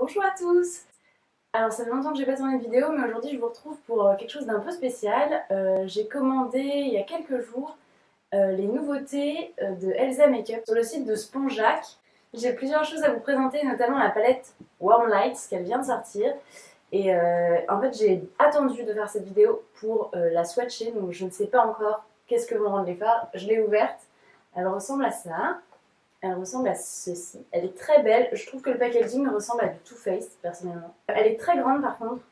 Bonjour à tous. Alors ça fait longtemps que j'ai pas tourné de vidéo, mais aujourd'hui je vous retrouve pour quelque chose d'un peu spécial. J'ai commandé il y a quelques jours les nouveautés de Elsa Makeup sur le site de Spongeac. J'ai plusieurs choses à vous présenter, notamment la palette Warm Lights qu'elle vient de sortir. Et en fait j'ai attendu de faire cette vidéo pour la swatcher, donc je ne sais pas encore qu'est-ce que vont rendre les fards. Je l'ai ouverte, elle ressemble à ça. Elle ressemble à ceci. Elle est très belle. Je trouve que le packaging ressemble à du Too Faced, personnellement. Elle est très grande, par contre.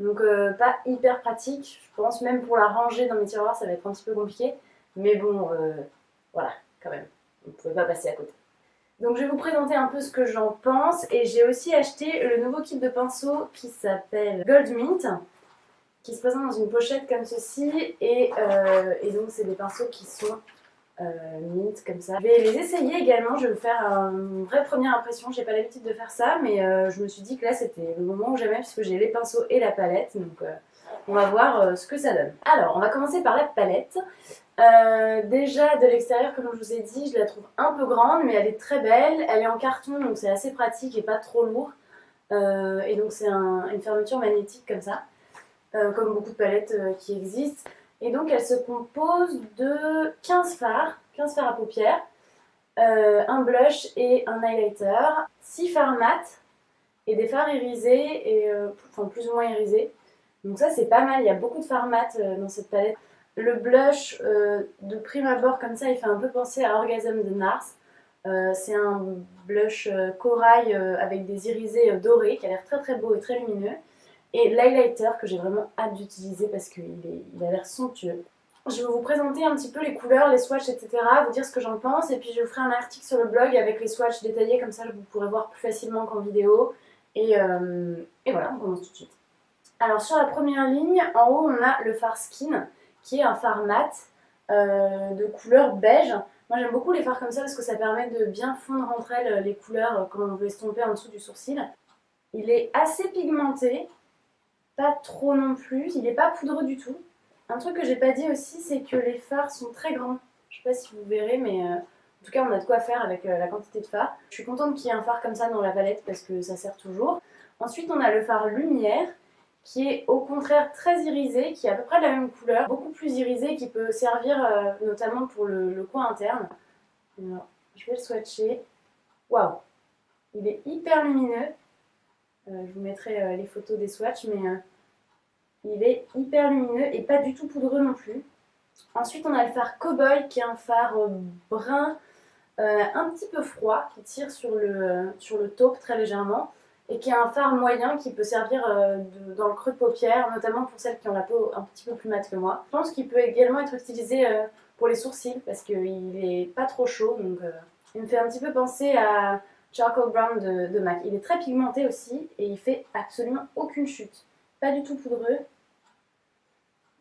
Donc, pas hyper pratique. Je pense même pour la ranger dans mes tiroirs, ça va être un petit peu compliqué. Mais bon, voilà, quand même. Vous ne pouvez pas passer à côté. Donc, je vais vous présenter un peu ce que j'en pense. Et j'ai aussi acheté le nouveau kit de pinceaux qui s'appelle Gold Mint, qui se présente dans une pochette comme ceci. Et donc, c'est des pinceaux qui sont mint comme ça. Je vais les essayer également, je vais vous faire une vraie première impression. J'ai pas l'habitude de faire ça, mais je me suis dit que là c'était le moment où j'aimais puisque j'ai les pinceaux et la palette. Donc on va voir ce que ça donne. Alors on va commencer par la palette. Déjà de l'extérieur, comme je vous ai dit, je la trouve un peu grande, mais elle est très belle. Elle est en carton, donc c'est assez pratique et pas trop lourd. Et donc c'est une fermeture magnétique comme ça, comme beaucoup de palettes qui existent. Et donc elle se compose de 15 fards à paupières, un blush et un highlighter, 6 fards mat et des fards irisés, enfin plus ou moins irisés. Donc ça c'est pas mal, il y a beaucoup de fards mat dans cette palette. Le blush, de prime abord comme ça, il fait un peu penser à Orgasm de NARS. C'est un blush corail avec des irisés dorés qui a l'air très très beau et très lumineux. Et l'highlighter que j'ai vraiment hâte d'utiliser parce qu'il a l'air somptueux. Je vais vous présenter un petit peu les couleurs, les swatchs, etc. Vous dire ce que j'en pense. Et puis je vous ferai un article sur le blog avec les swatchs détaillés. Comme ça, vous pourrez voir plus facilement qu'en vidéo. Et voilà, on commence tout de suite. Alors sur la première ligne, en haut, on a le fard Skin, qui est un fard mat de couleur beige. Moi, j'aime beaucoup les fards comme ça parce que ça permet de bien fondre entre elles les couleurs quand on veut estomper en dessous du sourcil. Il est assez pigmenté. Pas trop non plus, il n'est pas poudreux du tout. Un truc que j'ai pas dit aussi, c'est que les fards sont très grands. Je sais pas si vous verrez, mais en tout cas, on a de quoi faire avec la quantité de fards. Je suis contente qu'il y ait un fard comme ça dans la palette parce que ça sert toujours. Ensuite, on a le fard lumière qui est au contraire très irisé, qui est à peu près de la même couleur, beaucoup plus irisé, qui peut servir notamment pour le coin interne. Alors, je vais le swatcher. Waouh, il est hyper lumineux. Je vous mettrai les photos des swatchs, mais il est hyper lumineux et pas du tout poudreux non plus. Ensuite, on a le fard Cowboy qui est un fard brun un petit peu froid qui tire sur le taupe très légèrement et qui est un fard moyen qui peut servir dans le creux de paupière, notamment pour celles qui ont la peau un petit peu plus mate que moi. Je pense qu'il peut également être utilisé pour les sourcils parce qu'il est pas trop chaud, donc il me fait un petit peu penser à Charcoal Brown de MAC. Il est très pigmenté aussi et il fait absolument aucune chute. Pas du tout poudreux.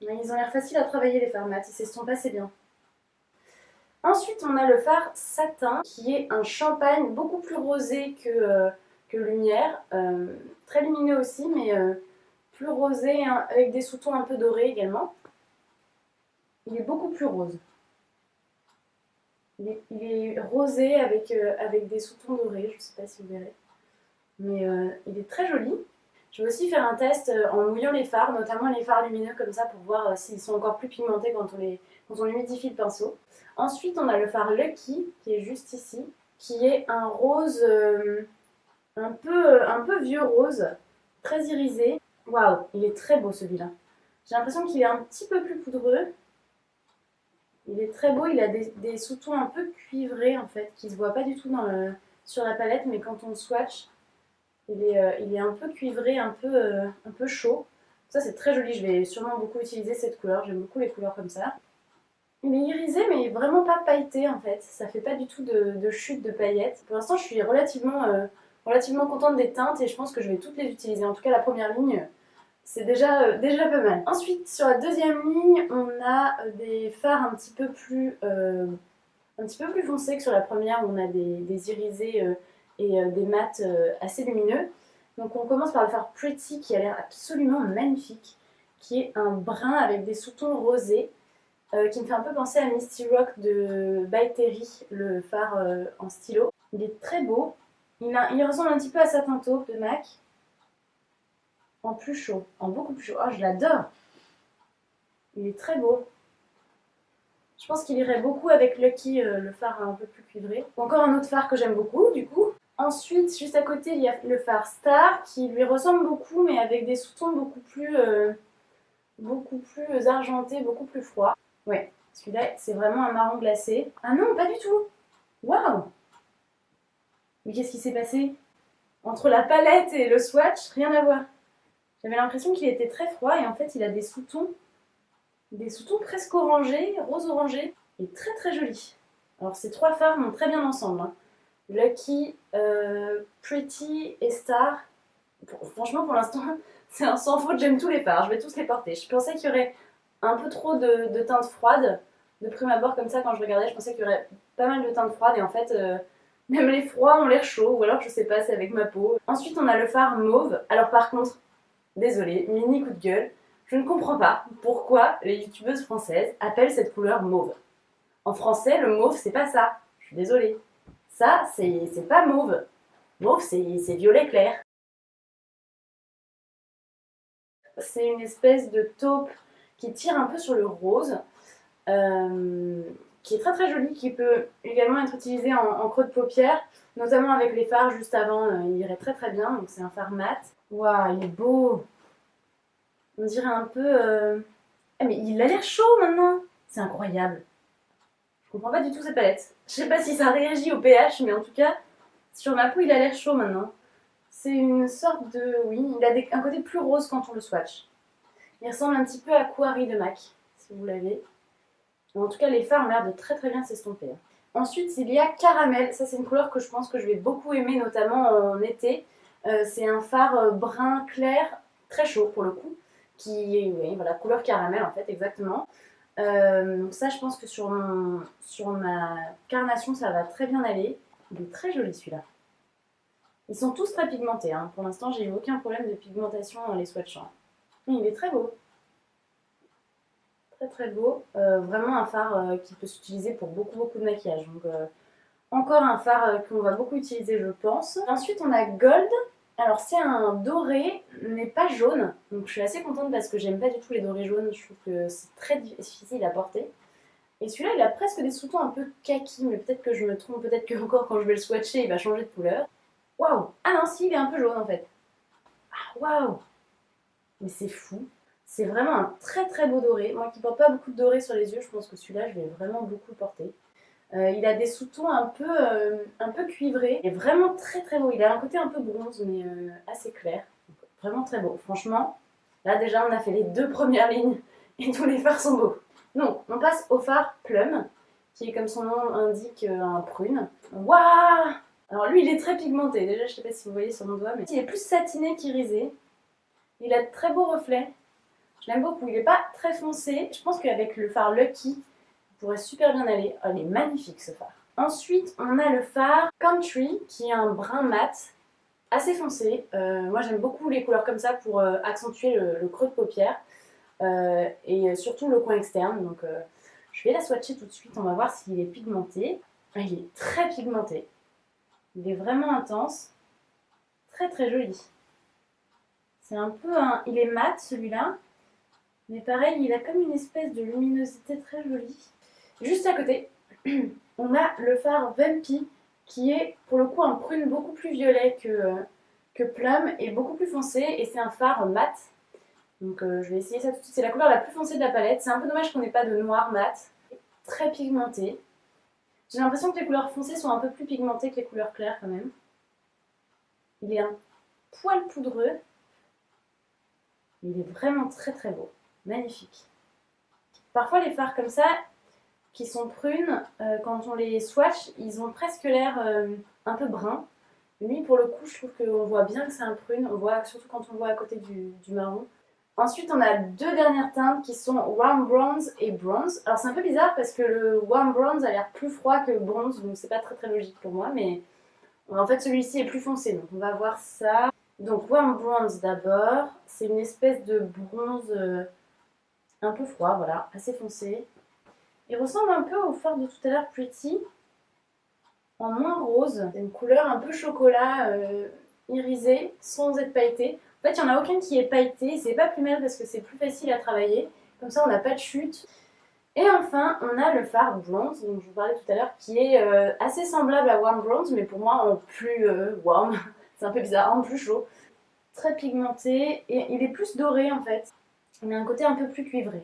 Mais ils ont l'air faciles à travailler les fards mat, ils s'estompent assez bien. Ensuite, on a le fard Satin qui est un champagne beaucoup plus rosé que lumière. Très lumineux aussi, mais plus rosé hein, avec des sous-tons un peu dorés également. Il est beaucoup plus rose. Il est rosé avec des sous-tons dorés, je ne sais pas si vous verrez. Mais il est très joli. Je vais aussi faire un test en mouillant les fards, notamment les fards lumineux comme ça pour voir s'ils sont encore plus pigmentés quand on humidifie le pinceau. Ensuite, on a le fard Lucky qui est juste ici, qui est un rose un peu vieux rose, très irisé. Waouh, il est très beau celui-là. J'ai l'impression qu'il est un petit peu plus poudreux. Il est très beau, il a des sous-tons un peu cuivrés en fait, qui se voient pas du tout sur la palette, mais quand on le swatch, il est un peu cuivré, un peu chaud. Ça c'est très joli, je vais sûrement beaucoup utiliser cette couleur, j'aime beaucoup les couleurs comme ça. Il est irisé mais vraiment pas pailleté en fait, ça fait pas du tout de chute de paillettes. Pour l'instant je suis relativement contente des teintes et je pense que je vais toutes les utiliser. En tout cas la première ligne, c'est déjà pas mal. Ensuite sur la deuxième ligne, on a des fards un petit peu plus foncés que sur la première où on a des irisés et des mats assez lumineux. Donc on commence par le fard Pretty qui a l'air absolument magnifique, qui est un brun avec des sous-tons rosés, qui me fait un peu penser à Misty Rock de By Terry, le fard en stylo. Il est très beau, Il ressemble un petit peu à Satin Taupe de MAC, en plus chaud, en beaucoup plus chaud. Oh, je l'adore. Il est très beau. Je pense qu'il irait beaucoup avec Lucky, le phare un peu plus cuivré. Encore un autre phare que j'aime beaucoup, du coup. Ensuite, juste à côté, il y a le phare Star, qui lui ressemble beaucoup, mais avec des sous-tons beaucoup plus argentés, beaucoup plus froids. Ouais, celui-là, c'est vraiment un marron glacé. Ah non, pas du tout. Waouh! Mais qu'est-ce qui s'est passé? Entre la palette et le swatch, rien à voir. J'avais l'impression qu'il était très froid et en fait, il a des sous-tons presque orangés, rose orangé, et très très joli. Alors ces trois fards vont très bien ensemble, hein. Lucky, Pretty et Star. Franchement, pour l'instant, c'est un sans faute, j'aime tous les fards, je vais tous les porter. Je pensais qu'il y aurait un peu trop de teintes froides. De prime abord, comme ça, quand je regardais, je pensais qu'il y aurait pas mal de teintes froides et en fait, même les froids ont l'air chauds, ou alors je sais pas, c'est avec ma peau. Ensuite, on a le fard mauve. Alors par contre, désolée, mini coup de gueule, je ne comprends pas pourquoi les youtubeuses françaises appellent cette couleur mauve. En français, le mauve, c'est pas ça. Je suis désolée. Ça, c'est pas mauve. Mauve, c'est violet clair. C'est une espèce de taupe qui tire un peu sur le rose, qui est très très jolie, qui peut également être utilisé en creux de paupière, notamment avec les fards juste avant, il irait très très bien. Donc c'est un fard mat. Waouh, il est beau. On dirait un peu... Ah mais il a l'air chaud maintenant. C'est incroyable. Je comprends pas du tout cette palette. Je sais pas si ça réagit au pH, mais en tout cas, sur ma peau, il a l'air chaud maintenant. C'est une sorte de... Oui, il a un côté plus rose quand on le swatch. Il ressemble un petit peu à Quarry de MAC, si vous l'avez. En tout cas, les fards ont l'air de très très bien s'estomper. Ensuite, il y a Caramel. Ça, c'est une couleur que je pense que je vais beaucoup aimer, notamment en été. C'est un fard brun clair, très chaud pour le coup, qui est, oui, voilà, couleur caramel en fait, exactement. Donc ça, je pense que sur ma carnation, ça va très bien aller. Il est très joli celui-là. Ils sont tous très pigmentés, hein. Pour l'instant, j'ai eu aucun problème de pigmentation dans les swatchs. Il est très beau. Très très beau. Vraiment un fard qui peut s'utiliser pour beaucoup beaucoup de maquillage. Donc encore un fard qu'on va beaucoup utiliser, je pense. Ensuite, on a Gold. Alors c'est un doré, mais pas jaune. Donc je suis assez contente parce que j'aime pas du tout les dorés jaunes. Je trouve que c'est très difficile à porter. Et celui-là, il a presque des sous-tons un peu kaki, mais peut-être que je me trompe, peut-être que encore quand je vais le swatcher, il va changer de couleur. Waouh! Ah non, si, il est un peu jaune en fait. Ah, waouh! Mais c'est fou. C'est vraiment un très très beau doré. Moi qui porte pas beaucoup de doré sur les yeux, je pense que celui-là, je vais vraiment beaucoup le porter. Il a des sous-tons un peu cuivrés. Il est vraiment très très beau. Il a un côté un peu bronze, mais assez clair. Vraiment très beau. Franchement, là déjà, on a fait les deux premières lignes et tous les fards sont beaux. Donc, on passe au fard Plum, qui est comme son nom indique un prune. Waouh! Alors lui, il est très pigmenté. Déjà, je sais pas si vous voyez sur mon doigt, mais il est plus satiné qu'irisé. Il a de très beaux reflets. Je l'aime beaucoup. Il n'est pas très foncé. Je pense qu'avec le fard Lucky, il pourrait super bien aller. Oh, il est magnifique ce fard. Ensuite, on a le fard Country, qui est un brun mat, assez foncé. Moi, j'aime beaucoup les couleurs comme ça pour accentuer le creux de paupière. Et surtout le coin externe. Donc, je vais la swatcher tout de suite. On va voir s'il est pigmenté. Il est très pigmenté. Il est vraiment intense. Très très joli. C'est un peu un... Il est mat celui-là. Mais pareil, il a comme une espèce de luminosité très jolie. Juste à côté, on a le fard Vampy, qui est pour le coup un prune beaucoup plus violet que Plum et beaucoup plus foncé. Et c'est un fard mat. Donc je vais essayer ça tout de suite. C'est la couleur la plus foncée de la palette. C'est un peu dommage qu'on n'ait pas de noir mat. Très pigmenté. J'ai l'impression que les couleurs foncées sont un peu plus pigmentées que les couleurs claires quand même. Il est un poil poudreux. Il est vraiment très très beau. Magnifique. Parfois les fards comme ça, qui sont prunes, quand on les swatch, ils ont presque l'air un peu brun. Lui, pour le coup, je trouve qu'on voit bien que c'est un prune. On voit, surtout quand on le voit à côté du marron. Ensuite, on a deux dernières teintes qui sont Warm Bronze et Bronze. Alors, c'est un peu bizarre parce que le Warm Bronze a l'air plus froid que Bronze, donc c'est pas très très logique pour moi. Mais en fait, celui-ci est plus foncé, donc on va voir ça. Donc, Warm Bronze d'abord. C'est une espèce de bronze un peu froid, voilà, assez foncé. Il ressemble un peu au fard de tout à l'heure, Pretty. en moins rose. C'est une couleur un peu chocolat irisé sans être pailleté. En fait, il n'y en a aucune qui est pailletée. C'est pas plus mal parce que c'est plus facile à travailler. Comme ça, on n'a pas de chute. Et enfin, on a le fard bronze, dont je vous parlais tout à l'heure, qui est assez semblable à warm bronze, mais pour moi en plus warm. C'est un peu bizarre, en plus chaud. Très pigmenté et il est plus doré en fait. Il a un côté un peu plus cuivré.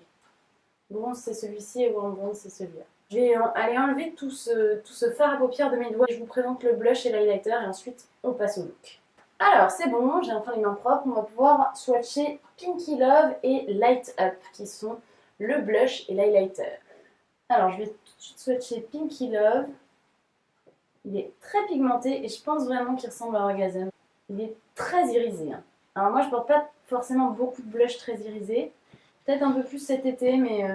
Bronze c'est celui-ci et warm bronze c'est celui-là. Je vais aller enlever tout ce fard à paupières de mes doigts. Je vous présente le blush et l'highlighter et ensuite on passe au look. Alors c'est bon, j'ai enfin les mains propres. On va pouvoir swatcher Pinky Love et Light Up qui sont le blush et l'highlighter. Alors je vais tout de suite swatcher Pinky Love. Il est très pigmenté et je pense vraiment qu'il ressemble à Orgasm. Il est très irisé. Hein. Alors moi je porte pas forcément beaucoup de blush très irisé. Peut-être un peu plus cet été, mais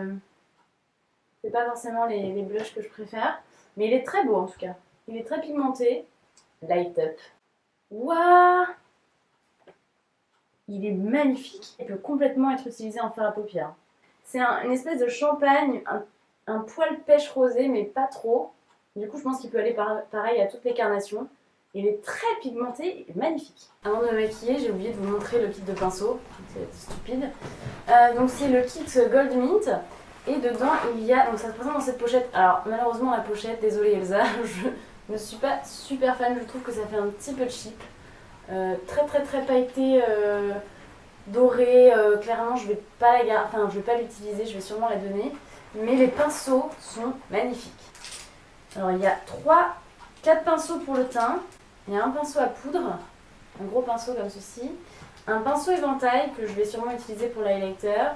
c'est pas forcément les blushs que je préfère. Mais il est très beau en tout cas. Il est très pigmenté. Light Up. Waouh! Il est magnifique. Il peut complètement être utilisé en fard à paupières. C'est une espèce de champagne, un poil pêche rosé, mais pas trop. Du coup, je pense qu'il peut aller pareil à toutes les carnations. Il est très pigmenté et magnifique. Avant de me maquiller, j'ai oublié de vous montrer le kit de pinceau. C'est stupide. Donc c'est le kit Gold Mint. Et dedans, il y a... Donc ça se présente dans cette pochette. Alors malheureusement, la pochette, désolée Elsa, je ne suis pas super fan. Je trouve que ça fait un petit peu cheap. Très pailleté, doré. Clairement, je vais pas je vais pas l'utiliser. Je vais sûrement la donner. Mais les pinceaux sont magnifiques. Alors il y a 4 pinceaux pour le teint. Il y a un pinceau à poudre, un gros pinceau comme ceci, un pinceau éventail que je vais sûrement utiliser pour l'highlighter,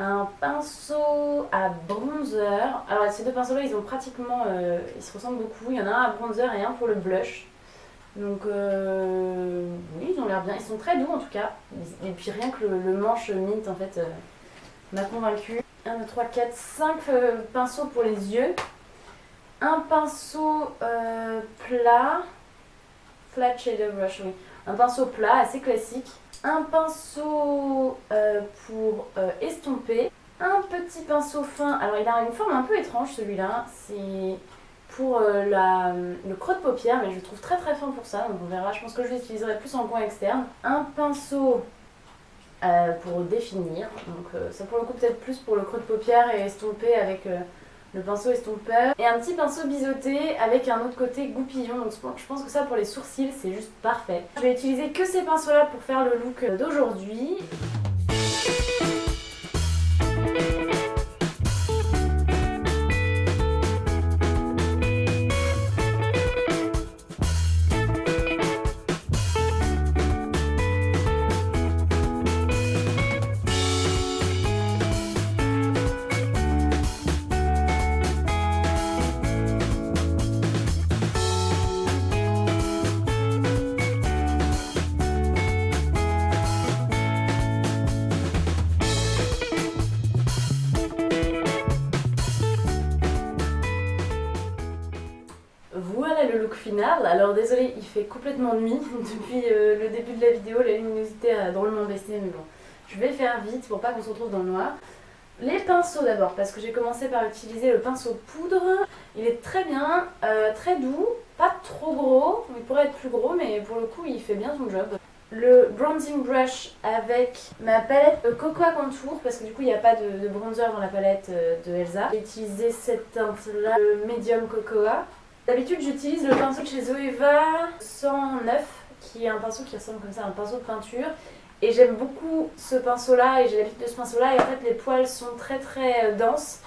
un pinceau à bronzer. Alors ces deux pinceaux-là, ils ils se ressemblent beaucoup. Il y en a un à bronzer et un pour le blush. Donc oui, ils ont l'air bien. Ils sont très doux en tout cas. Et puis rien que le manche mint en fait m'a convaincue. 1, 2, 3, 4, 5 pinceaux pour les yeux. Un pinceau plat. Flat shader brush, oui. Un pinceau plat, assez classique. Un pinceau pour estomper. Un petit pinceau fin. Alors, il a une forme un peu étrange, celui-là. C'est pour le creux de paupière, mais je le trouve très fin pour ça. Donc, on verra. Je pense que je l'utiliserai plus en coin externe. Un pinceau pour définir. Donc, ça, pour le coup, peut-être plus pour le creux de paupière et estomper avec... le pinceau estompeur et un petit pinceau biseauté avec un autre côté goupillon. Donc je pense que ça pour les sourcils c'est juste parfait. Je vais utiliser que ces pinceaux là pour faire le look d'aujourd'hui. Voilà le look final. Alors désolé, il fait complètement nuit depuis le début de la vidéo, la luminosité a drôlement baissé, mais bon, je vais faire vite pour pas qu'on se retrouve dans le noir. Les pinceaux d'abord, parce que j'ai commencé par utiliser le pinceau poudre. Il est très bien, très doux, pas trop gros, il pourrait être plus gros, mais pour le coup il fait bien son job. Le bronzing brush avec ma palette Cocoa Contour, parce que du coup il n'y a pas de bronzer dans la palette de Elsa. J'ai utilisé cette teinte là, le Medium Cocoa. D'habitude j'utilise le pinceau de chez Zoeva 109 qui est un pinceau qui ressemble comme ça à un pinceau de peinture et j'aime beaucoup ce pinceau là et j'ai l'habitude de ce pinceau là et en fait les poils sont très denses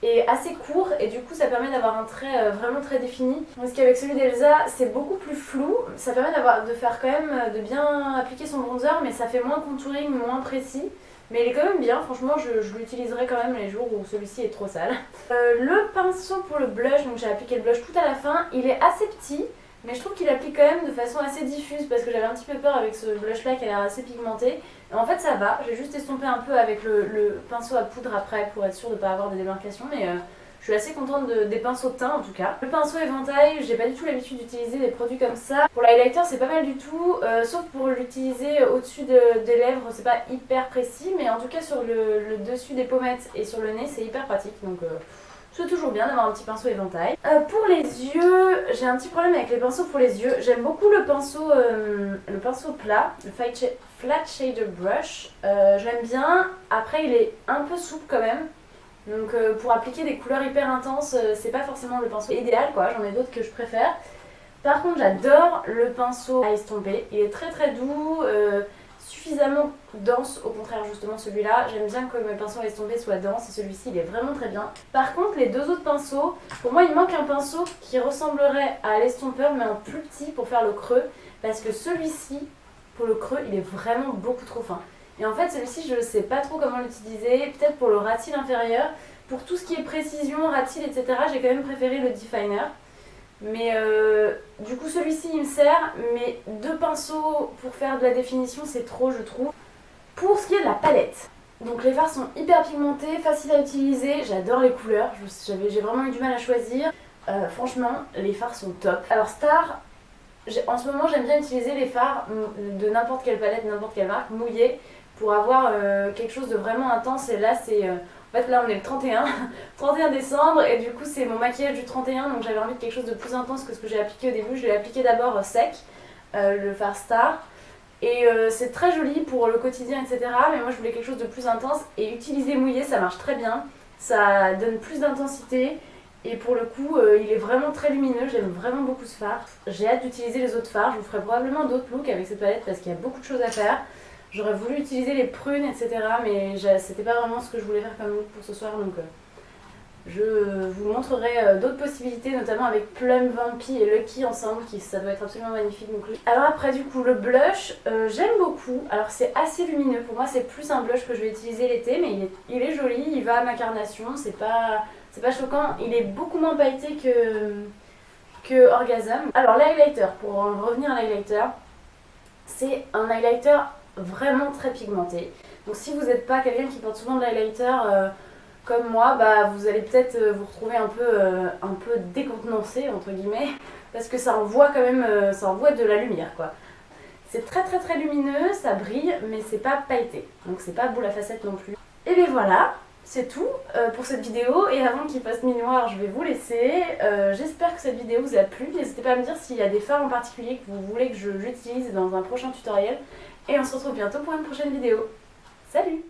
et assez courts et du coup ça permet d'avoir un trait vraiment très défini. Parce qu'avec celui d'Elsa c'est beaucoup plus flou, ça permet de faire quand même de bien appliquer son bronzer mais ça fait moins contouring, moins précis. Mais il est quand même bien, franchement je l'utiliserai quand même les jours où celui-ci est trop sale. Le pinceau pour le blush, donc j'ai appliqué le blush tout à la fin, il est assez petit, mais je trouve qu'il applique quand même de façon assez diffuse parce que j'avais un petit peu peur avec ce blush là qui a l'air assez pigmenté. Et en fait ça va, j'ai juste estompé un peu avec le pinceau à poudre après pour être sûre de ne pas avoir de démarcation, mais je suis assez contente des pinceaux de teint en tout cas. Le pinceau éventail, j'ai pas du tout l'habitude d'utiliser des produits comme ça. Pour l'highlighter c'est pas mal du tout, sauf pour l'utiliser au-dessus des lèvres, c'est pas hyper précis, mais en tout cas sur le dessus des pommettes et sur le nez c'est hyper pratique. Donc C'est toujours bien d'avoir un petit pinceau éventail. Pour les yeux, j'ai un petit problème avec les pinceaux pour les yeux. J'aime beaucoup le pinceau plat, le Flat Shader Brush. J'aime bien. Après, il est un peu souple quand même. Donc pour appliquer des couleurs hyper intenses, c'est pas forcément le pinceau idéal quoi. J'en ai d'autres que je préfère. Par contre, j'adore le pinceau à estomper. Il est très très doux. Suffisamment dense, au contraire justement celui-là. J'aime bien que mes pinceaux à estomper soient denses et celui-ci il est vraiment très bien. Par contre les deux autres pinceaux, pour moi il manque un pinceau qui ressemblerait à l'estompeur mais en plus petit pour faire le creux. Parce que celui-ci, pour le creux, il est vraiment beaucoup trop fin. Et en fait celui-ci je ne sais pas trop comment l'utiliser, peut-être pour le ras de cils inférieur. Pour tout ce qui est précision, ras de cils, etc. j'ai quand même préféré le Definer. Mais du coup celui-ci il me sert, mais deux pinceaux pour faire de la définition c'est trop je trouve. Pour ce qui est de la palette, donc les fards sont hyper pigmentés, faciles à utiliser, j'adore les couleurs, j'ai vraiment eu du mal à choisir. Franchement les fards sont top. Alors Star, en ce moment j'aime bien utiliser les fards de n'importe quelle palette, n'importe quelle marque, mouillés, pour avoir quelque chose de vraiment intense. Et là c'est... En fait là on est le 31 décembre et du coup c'est mon maquillage du 31, donc j'avais envie de quelque chose de plus intense que ce que j'ai appliqué au début. Je l'ai appliqué d'abord sec, le fard Star, et c'est très joli pour le quotidien etc. Mais moi je voulais quelque chose de plus intense et utiliser mouillé ça marche très bien, ça donne plus d'intensité et pour le coup il est vraiment très lumineux, j'aime vraiment beaucoup ce fard. J'ai hâte d'utiliser les autres fards, je vous ferai probablement d'autres looks avec cette palette parce qu'il y a beaucoup de choses à faire. J'aurais voulu utiliser les prunes, etc. mais c'était pas vraiment ce que je voulais faire comme look pour ce soir. Donc je vous montrerai d'autres possibilités, notamment avec Plum, Vampy et Lucky ensemble, ça doit être absolument magnifique. Donc, alors après du coup le blush, j'aime beaucoup. Alors c'est assez lumineux, pour moi c'est plus un blush que je vais utiliser l'été, mais il est joli, il va à ma carnation, c'est pas choquant. Il est beaucoup moins pailleté que Orgasm. Alors l'highlighter, pour en revenir à l'highlighter, c'est un highlighter vraiment très pigmenté. Donc si vous n'êtes pas quelqu'un qui porte souvent de l'highlighter comme moi, bah vous allez peut-être vous retrouver un peu décontenancé entre guillemets, parce que ça envoie quand même ça envoie de la lumière quoi. C'est très très très lumineux, ça brille, mais c'est pas pailleté, donc c'est pas boule à facettes non plus. Et bien voilà, c'est tout pour cette vidéo, et avant qu'il fasse minuit noir je vais vous laisser. J'espère que cette vidéo vous a plu, n'hésitez pas à me dire s'il y a des fards en particulier que vous voulez que j'utilise dans un prochain tutoriel, et on se retrouve bientôt pour une prochaine vidéo. Salut!